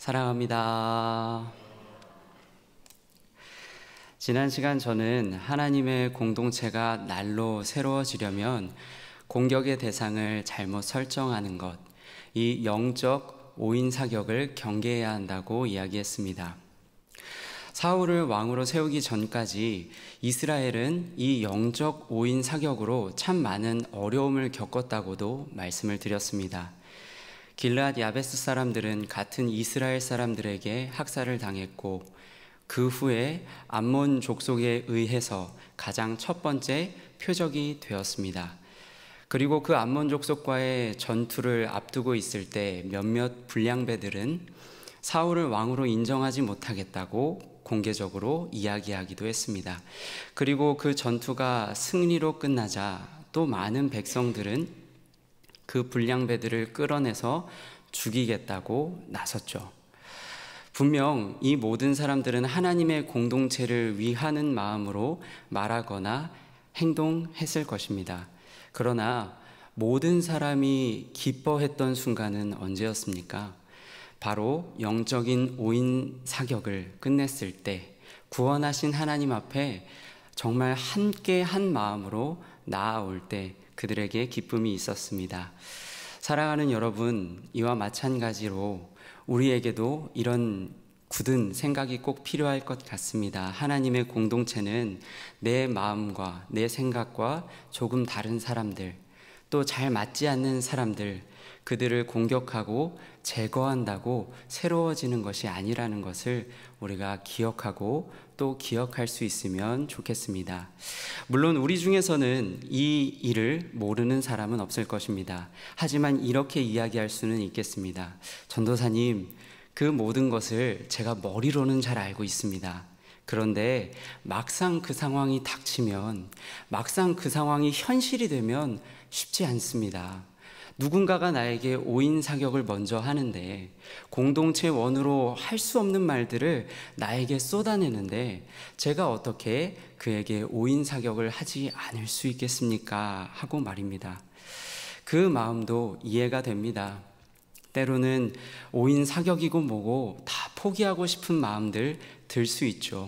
사랑합니다. 지난 시간 저는 하나님의 공동체가 날로 새로워지려면 공격의 대상을 잘못 설정하는 것, 이 영적 오인 사격을 경계해야 한다고 이야기했습니다. 사울을 왕으로 세우기 전까지 이스라엘은 이 영적 오인 사격으로 참 많은 어려움을 겪었다고도 말씀을 드렸습니다. 길르앗 야베스 사람들은 같은 이스라엘 사람들에게 학살을 당했고 그 후에 암몬 족속에 의해서 가장 첫 번째 표적이 되었습니다. 그리고 그 암몬 족속과의 전투를 앞두고 있을 때 몇몇 불량배들은 사울을 왕으로 인정하지 못하겠다고 공개적으로 이야기하기도 했습니다. 그리고 그 전투가 승리로 끝나자 또 많은 백성들은 그 불량배들을 끌어내서 죽이겠다고 나섰죠. 분명 이 모든 사람들은 하나님의 공동체를 위하는 마음으로 말하거나 행동했을 것입니다. 그러나 모든 사람이 기뻐했던 순간은 언제였습니까? 바로 영적인 오인 사격을 끝냈을 때 구원하신 하나님 앞에 정말 함께 한 마음으로 나아올 때 그들에게 기쁨이 있었습니다. 사랑하는 여러분, 이와 마찬가지로 우리에게도 이런 굳은 생각이 꼭 필요할 것 같습니다. 하나님의 공동체는 내 마음과 내 생각과 조금 다른 사람들, 또 잘 맞지 않는 사람들, 그들을 공격하고 제거한다고 새로워지는 것이 아니라는 것을 우리가 기억하고 또 기억할 수 있으면 좋겠습니다. 물론 우리 중에서는 이 일을 모르는 사람은 없을 것입니다. 하지만 이렇게 이야기할 수는 있겠습니다. 전도사님, 그 모든 것을 제가 머리로는 잘 알고 있습니다. 그런데 막상 그 상황이 닥치면, 막상 그 상황이 현실이 되면 쉽지 않습니다. 누군가가 나에게 오인 사격을 먼저 하는데 공동체 원으로 할 수 없는 말들을 나에게 쏟아내는데 제가 어떻게 그에게 오인 사격을 하지 않을 수 있겠습니까? 하고 말입니다. 그 마음도 이해가 됩니다. 때로는 오인 사격이고 뭐고 다 포기하고 싶은 마음들 들 수 있죠.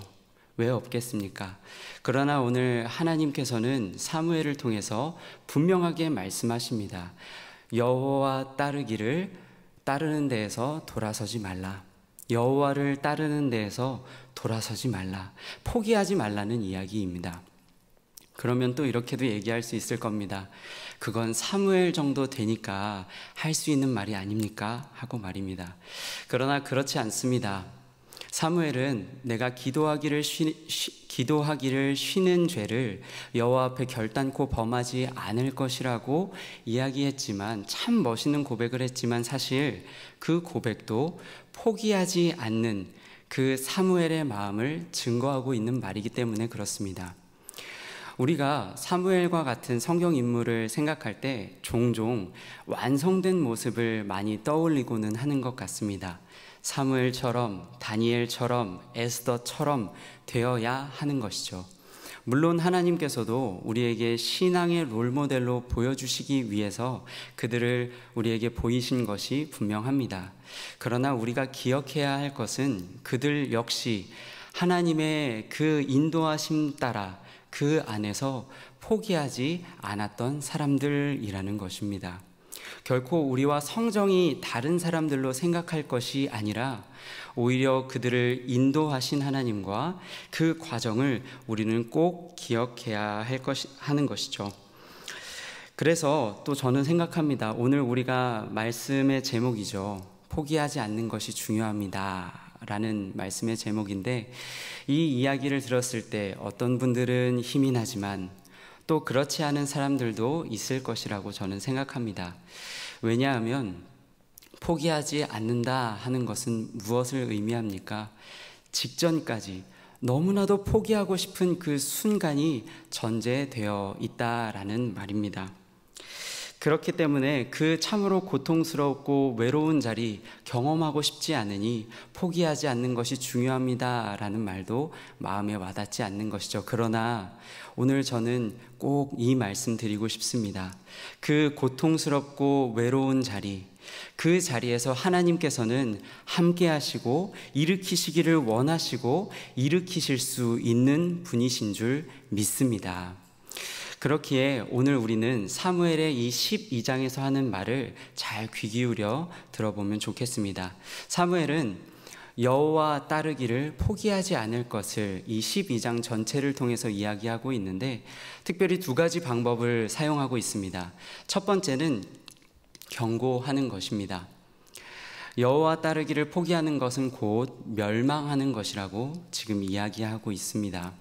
왜 없겠습니까? 그러나 오늘 하나님께서는 사무엘을 통해서 분명하게 말씀하십니다. 여호와 따르는 데에서 돌아서지 말라. 여호와를 따르는 데에서 돌아서지 말라. 포기하지 말라는 이야기입니다. 그러면 또 이렇게도 얘기할 수 있을 겁니다. 그건 사무엘 정도 되니까 할 수 있는 말이 아닙니까? 하고 말입니다. 그러나 그렇지 않습니다. 사무엘은 내가 기도하기를 쉬는 죄를 여호와 앞에 결단코 범하지 않을 것이라고 이야기했지만, 참 멋있는 고백을 했지만 사실 그 고백도 포기하지 않는 그 사무엘의 마음을 증거하고 있는 말이기 때문에 그렇습니다. 우리가 사무엘과 같은 성경 인물을 생각할 때 종종 완성된 모습을 많이 떠올리고는 하는 것 같습니다. 사무엘처럼, 다니엘처럼, 에스더처럼 되어야 하는 것이죠. 물론 하나님께서도 우리에게 신앙의 롤모델로 보여주시기 위해서 그들을 우리에게 보이신 것이 분명합니다. 그러나 우리가 기억해야 할 것은 그들 역시 하나님의 그 인도하심 따라 그 안에서 포기하지 않았던 사람들이라는 것입니다. 결코 우리와 성정이 다른 사람들로 생각할 것이 아니라 오히려 그들을 인도하신 하나님과 그 과정을 우리는 꼭 기억해야 하는 것이죠. 그래서 또 저는 생각합니다. 오늘 우리가 말씀의 제목이죠. 포기하지 않는 것이 중요합니다 라는 말씀의 제목인데, 이 이야기를 들었을 때 어떤 분들은 힘이 나지만 또 그렇지 않은 사람들도 있을 것이라고 저는 생각합니다. 왜냐하면 포기하지 않는다 하는 것은 무엇을 의미합니까? 직전까지 너무나도 포기하고 싶은 그 순간이 전제되어 있다라는 말입니다. 그렇기 때문에 그 참으로 고통스럽고 외로운 자리 경험하고 싶지 않으니 포기하지 않는 것이 중요합니다 라는 말도 마음에 와닿지 않는 것이죠. 그러나 오늘 저는 꼭 이 말씀 드리고 싶습니다. 그 고통스럽고 외로운 자리, 그 자리에서 하나님께서는 함께 하시고 일으키시기를 원하시고 일으키실 수 있는 분이신 줄 믿습니다. 그렇기에 오늘 우리는 사무엘의 이 12장에서 하는 말을 잘 귀 기울여 들어보면 좋겠습니다. 사무엘은 여호와 따르기를 포기하지 않을 것을 이 12장 전체를 통해서 이야기하고 있는데, 특별히 두 가지 방법을 사용하고 있습니다. 첫 번째는 경고하는 것입니다. 여호와 따르기를 포기하는 것은 곧 멸망하는 것이라고 지금 이야기하고 있습니다.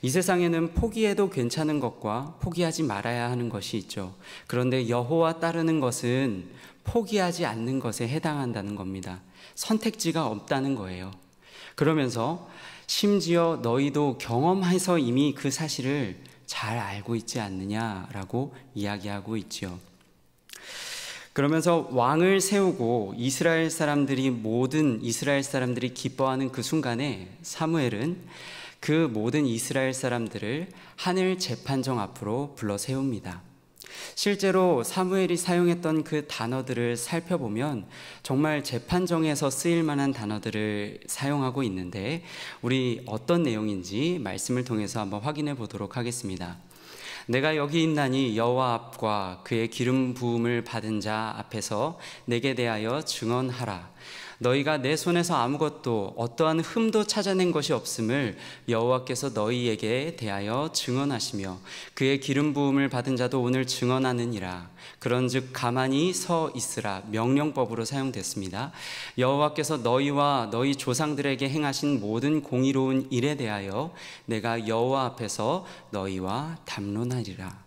이 세상에는 포기해도 괜찮은 것과 포기하지 말아야 하는 것이 있죠. 그런데 여호와 따르는 것은 포기하지 않는 것에 해당한다는 겁니다. 선택지가 없다는 거예요. 그러면서 심지어 너희도 경험해서 이미 그 사실을 잘 알고 있지 않느냐라고 이야기하고 있지요. 그러면서 왕을 세우고 모든 이스라엘 사람들이 기뻐하는 그 순간에 사무엘은 그 모든 이스라엘 사람들을 하늘 재판정 앞으로 불러 세웁니다. 실제로 사무엘이 사용했던 그 단어들을 살펴보면 정말 재판정에서 쓰일 만한 단어들을 사용하고 있는데, 우리 어떤 내용인지 말씀을 통해서 한번 확인해 보도록 하겠습니다. 내가 여기 있나니 여호와 앞과 그의 기름 부음을 받은 자 앞에서 내게 대하여 증언하라. 너희가 내 손에서 아무것도 어떠한 흠도 찾아낸 것이 없음을 여호와께서 너희에게 대하여 증언하시며 그의 기름 부음을 받은 자도 오늘 증언하느니라. 그런즉 가만히 서 있으라. 명령법으로 사용됐습니다. 여호와께서 너희와 너희 조상들에게 행하신 모든 공의로운 일에 대하여 내가 여호와 앞에서 너희와 담론하리라.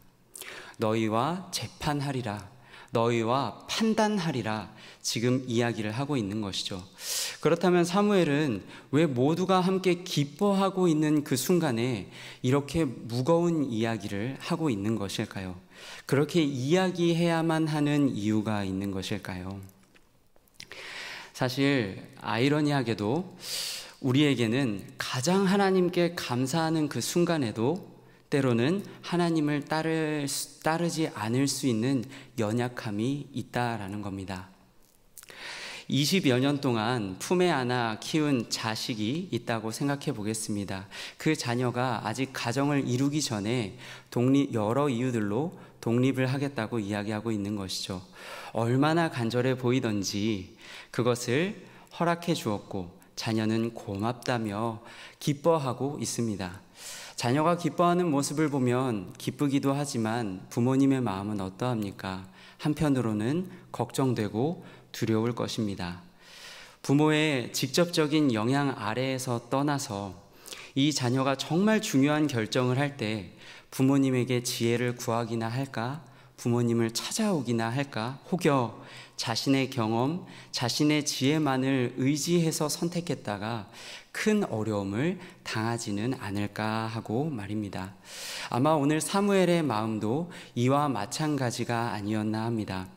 너희와 재판하리라. 너희와 판단하리라. 지금 이야기를 하고 있는 것이죠. 그렇다면 사무엘은 왜 모두가 함께 기뻐하고 있는 그 순간에 이렇게 무거운 이야기를 하고 있는 것일까요? 그렇게 이야기해야만 하는 이유가 있는 것일까요? 사실 아이러니하게도 우리에게는 가장 하나님께 감사하는 그 순간에도 때로는 하나님을 따르지 않을 수 있는 연약함이 있다라는 겁니다. 20여 년 동안 품에 안아 키운 자식이 있다고 생각해 보겠습니다. 그 자녀가 아직 가정을 이루기 전에 여러 이유들로 독립을 하겠다고 이야기하고 있는 것이죠. 얼마나 간절해 보이던지 그것을 허락해 주었고 자녀는 고맙다며 기뻐하고 있습니다. 자녀가 기뻐하는 모습을 보면 기쁘기도 하지만 부모님의 마음은 어떠합니까? 한편으로는 걱정되고 두려울 것입니다. 부모의 직접적인 영향 아래에서 떠나서 이 자녀가 정말 중요한 결정을 할 때 부모님에게 지혜를 구하기나 할까? 부모님을 찾아오기나 할까? 혹여 자신의 경험, 자신의 지혜만을 의지해서 선택했다가 큰 어려움을 당하지는 않을까 하고 말입니다. 아마 오늘 사무엘의 마음도 이와 마찬가지가 아니었나 합니다.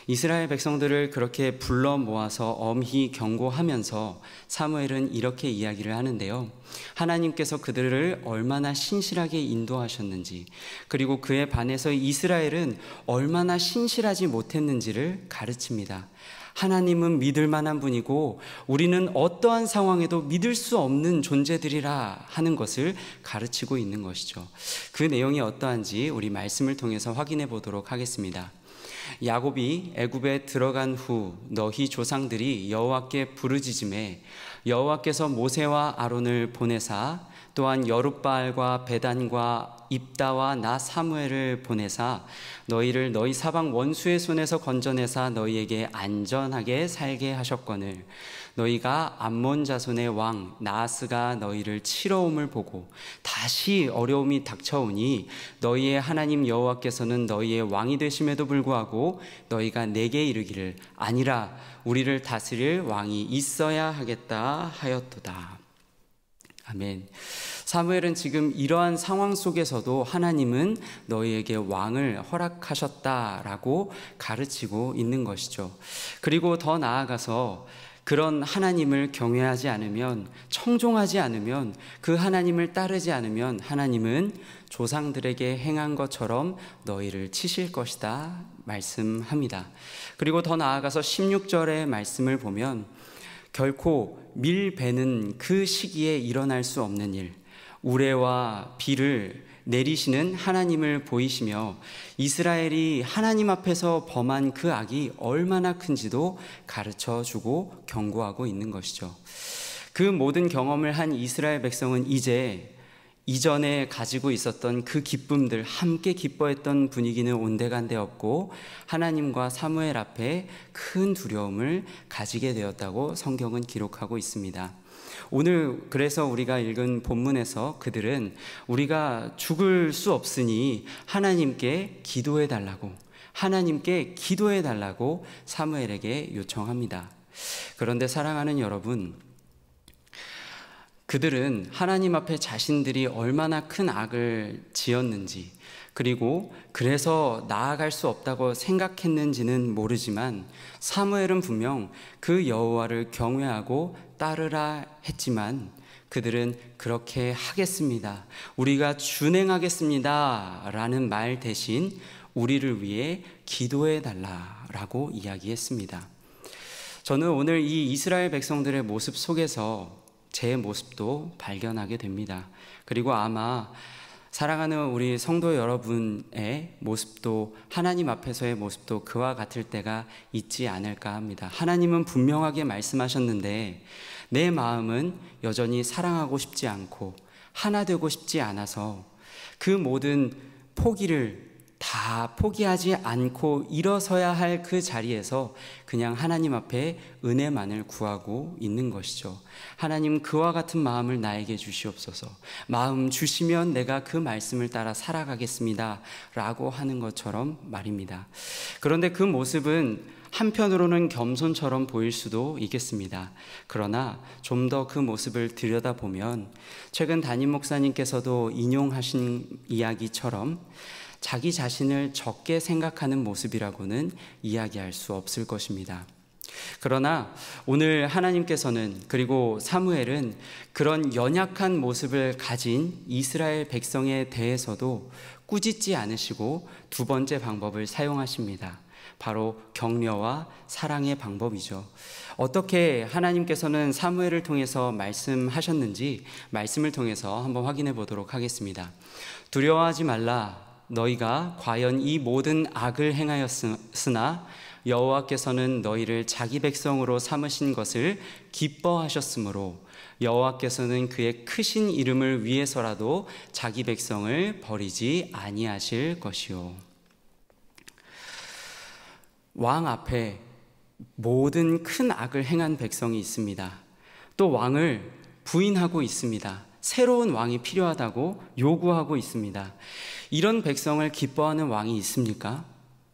이스라엘 백성들을 그렇게 불러 모아서 엄히 경고하면서 사무엘은 이렇게 이야기를 하는데요. 하나님께서 그들을 얼마나 신실하게 인도하셨는지, 그리고 그에 반해서 이스라엘은 얼마나 신실하지 못했는지를 가르칩니다. 하나님은 믿을 만한 분이고 우리는 어떠한 상황에도 믿을 수 없는 존재들이라 하는 것을 가르치고 있는 것이죠. 그 내용이 어떠한지 우리 말씀을 통해서 확인해 보도록 하겠습니다. 야곱이 애굽에 들어간 후 너희 조상들이 여호와께 부르짖음에 여호와께서 모세와 아론을 보내사 또한 여룻바알과 베단과 입다와 나 사무엘을 보내사 너희를 너희 사방 원수의 손에서 건져내사 너희에게 안전하게 살게 하셨거늘 너희가 암몬 자손의 왕 나하스가 너희를 치러옴을 보고 다시 어려움이 닥쳐오니 너희의 하나님 여호와께서는 너희의 왕이 되심에도 불구하고 너희가 내게 이르기를 아니라 우리를 다스릴 왕이 있어야 하겠다 하였도다. 아멘. 사무엘은 지금 이러한 상황 속에서도 하나님은 너희에게 왕을 허락하셨다라고 가르치고 있는 것이죠. 그리고 더 나아가서 그런 하나님을 경외하지 않으면, 청종하지 않으면, 그 하나님을 따르지 않으면 하나님은 조상들에게 행한 것처럼 너희를 치실 것이다 말씀합니다. 그리고 더 나아가서 16절의 말씀을 보면 결코 밀베는 그 시기에 일어날 수 없는 일, 우레와 비를 내리시는 하나님을 보이시며 이스라엘이 하나님 앞에서 범한 그 악이 얼마나 큰지도 가르쳐주고 경고하고 있는 것이죠. 그 모든 경험을 한 이스라엘 백성은 이제 이전에 가지고 있었던 그 기쁨들, 함께 기뻐했던 분위기는 온데간데 없고 하나님과 사무엘 앞에 큰 두려움을 가지게 되었다고 성경은 기록하고 있습니다. 오늘 그래서 우리가 읽은 본문에서 그들은 우리가 죽을 수 없으니 하나님께 기도해 달라고, 하나님께 기도해 달라고 사무엘에게 요청합니다. 그런데 사랑하는 여러분, 그들은 하나님 앞에 자신들이 얼마나 큰 악을 지었는지, 그리고 그래서 나아갈 수 없다고 생각했는지는 모르지만 사무엘은 분명 그 여호와를 경외하고 따르라 했지만 그들은 그렇게 하겠습니다, 우리가 준행하겠습니다 라는 말 대신 우리를 위해 기도해 달라라고 이야기했습니다. 저는 오늘 이 이스라엘 백성들의 모습 속에서 제 모습도 발견하게 됩니다. 그리고 아마 사랑하는 우리 성도 여러분의 모습도, 하나님 앞에서의 모습도 그와 같을 때가 있지 않을까 합니다. 하나님은 분명하게 말씀하셨는데 내 마음은 여전히 사랑하고 싶지 않고 하나 되고 싶지 않아서 그 모든 포기를 다 포기하지 않고 일어서야 할 그 자리에서 그냥 하나님 앞에 은혜만을 구하고 있는 것이죠. 하나님, 그와 같은 마음을 나에게 주시옵소서. 마음 주시면 내가 그 말씀을 따라 살아가겠습니다 라고 하는 것처럼 말입니다. 그런데 그 모습은 한편으로는 겸손처럼 보일 수도 있겠습니다. 그러나 좀 더 그 모습을 들여다보면 최근 담임 목사님께서도 인용하신 이야기처럼 자기 자신을 적게 생각하는 모습이라고는 이야기할 수 없을 것입니다. 그러나 오늘 하나님께서는, 그리고 사무엘은 그런 연약한 모습을 가진 이스라엘 백성에 대해서도 꾸짖지 않으시고 두 번째 방법을 사용하십니다. 바로 격려와 사랑의 방법이죠. 어떻게 하나님께서는 사무엘을 통해서 말씀하셨는지 말씀을 통해서 한번 확인해 보도록 하겠습니다. 두려워하지 말라. 너희가 과연 이 모든 악을 행하였으나 여호와께서는 너희를 자기 백성으로 삼으신 것을 기뻐하셨으므로 여호와께서는 그의 크신 이름을 위해서라도 자기 백성을 버리지 아니하실 것이요. 왕 앞에 모든 큰 악을 행한 백성이 있습니다. 또 왕을 부인하고 있습니다. 새로운 왕이 필요하다고 요구하고 있습니다. 이런 백성을 기뻐하는 왕이 있습니까?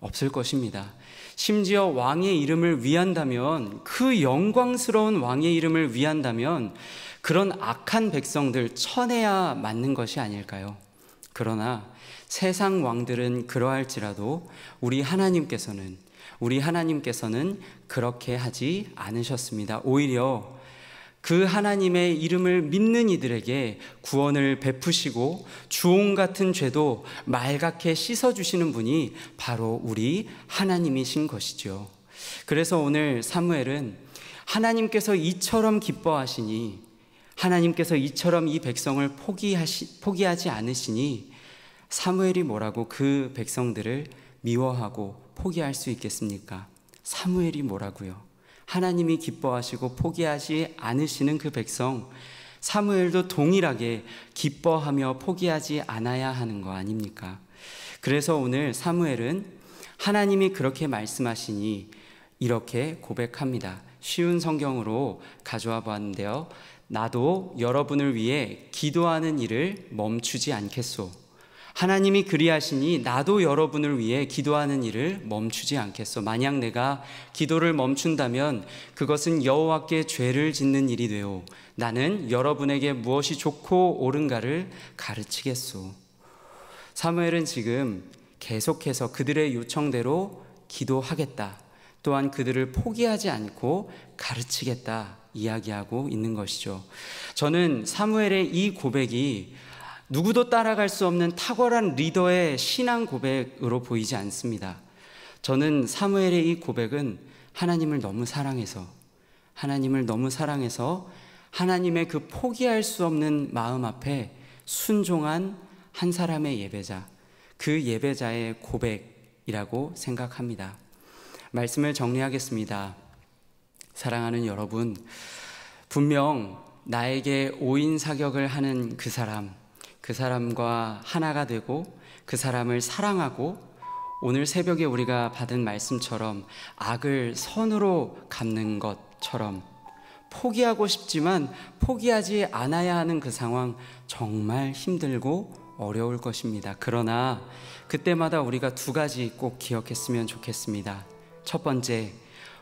없을 것입니다. 심지어 왕의 이름을 위한다면, 그 영광스러운 왕의 이름을 위한다면 그런 악한 백성들 쳐내야 맞는 것이 아닐까요? 그러나 세상 왕들은 그러할지라도 우리 하나님께서는 그렇게 하지 않으셨습니다. 오히려 그 하나님의 이름을 믿는 이들에게 구원을 베푸시고 주홍 같은 죄도 맑게 씻어주시는 분이 바로 우리 하나님이신 것이죠. 그래서 오늘 사무엘은 하나님께서 이처럼 기뻐하시니, 하나님께서 이처럼 이 백성을 포기하지 않으시니 사무엘이 뭐라고 그 백성들을 미워하고 포기할 수 있겠습니까? 사무엘이 뭐라고요? 하나님이 기뻐하시고 포기하지 않으시는 그 백성, 사무엘도 동일하게 기뻐하며 포기하지 않아야 하는 거 아닙니까? 그래서 오늘 사무엘은 하나님이 그렇게 말씀하시니 이렇게 고백합니다. 쉬운 성경으로 가져와 보았는데요. 나도 여러분을 위해 기도하는 일을 멈추지 않겠소. 하나님이 그리하시니 나도 여러분을 위해 기도하는 일을 멈추지 않겠소. 만약 내가 기도를 멈춘다면 그것은 여호와께 죄를 짓는 일이 되오. 나는 여러분에게 무엇이 좋고 옳은가를 가르치겠소. 사무엘은 지금 계속해서 그들의 요청대로 기도하겠다, 또한 그들을 포기하지 않고 가르치겠다 이야기하고 있는 것이죠. 저는 사무엘의 이 고백이 누구도 따라갈 수 없는 탁월한 리더의 신앙 고백으로 보이지 않습니다. 저는 사무엘의 이 고백은 하나님을 너무 사랑해서 하나님의 그 포기할 수 없는 마음 앞에 순종한 한 사람의 예배자, 그 예배자의 고백이라고 생각합니다. 말씀을 정리하겠습니다. 사랑하는 여러분, 분명 나에게 오인 사격을 하는 그 사람과 하나가 되고 그 사람을 사랑하고 오늘 새벽에 우리가 받은 말씀처럼 악을 선으로 갚는 것처럼 포기하고 싶지만 포기하지 않아야 하는 그 상황 정말 힘들고 어려울 것입니다. 그러나 그때마다 우리가 두 가지 꼭 기억했으면 좋겠습니다. 첫 번째,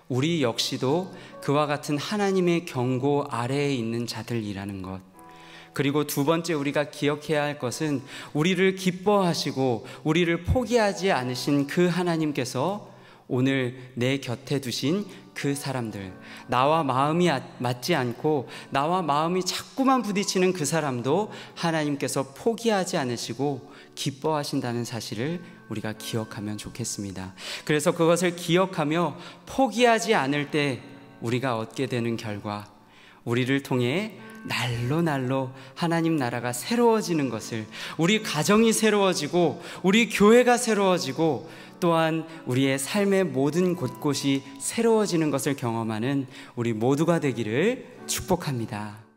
우리 역시도 그와 같은 하나님의 경고 아래에 있는 자들이라는 것. 그리고 두 번째 우리가 기억해야 할 것은 우리를 기뻐하시고 우리를 포기하지 않으신 그 하나님께서 오늘 내 곁에 두신 그 사람들, 나와 마음이 맞지 않고 나와 마음이 자꾸만 부딪히는 그 사람도 하나님께서 포기하지 않으시고 기뻐하신다는 사실을 우리가 기억하면 좋겠습니다. 그래서 그것을 기억하며 포기하지 않을 때 우리가 얻게 되는 결과, 우리를 통해 날로 하나님 나라가 새로워지는 것을, 우리 가정이 새로워지고 우리 교회가 새로워지고 또한 우리의 삶의 모든 곳곳이 새로워지는 것을 경험하는 우리 모두가 되기를 축복합니다.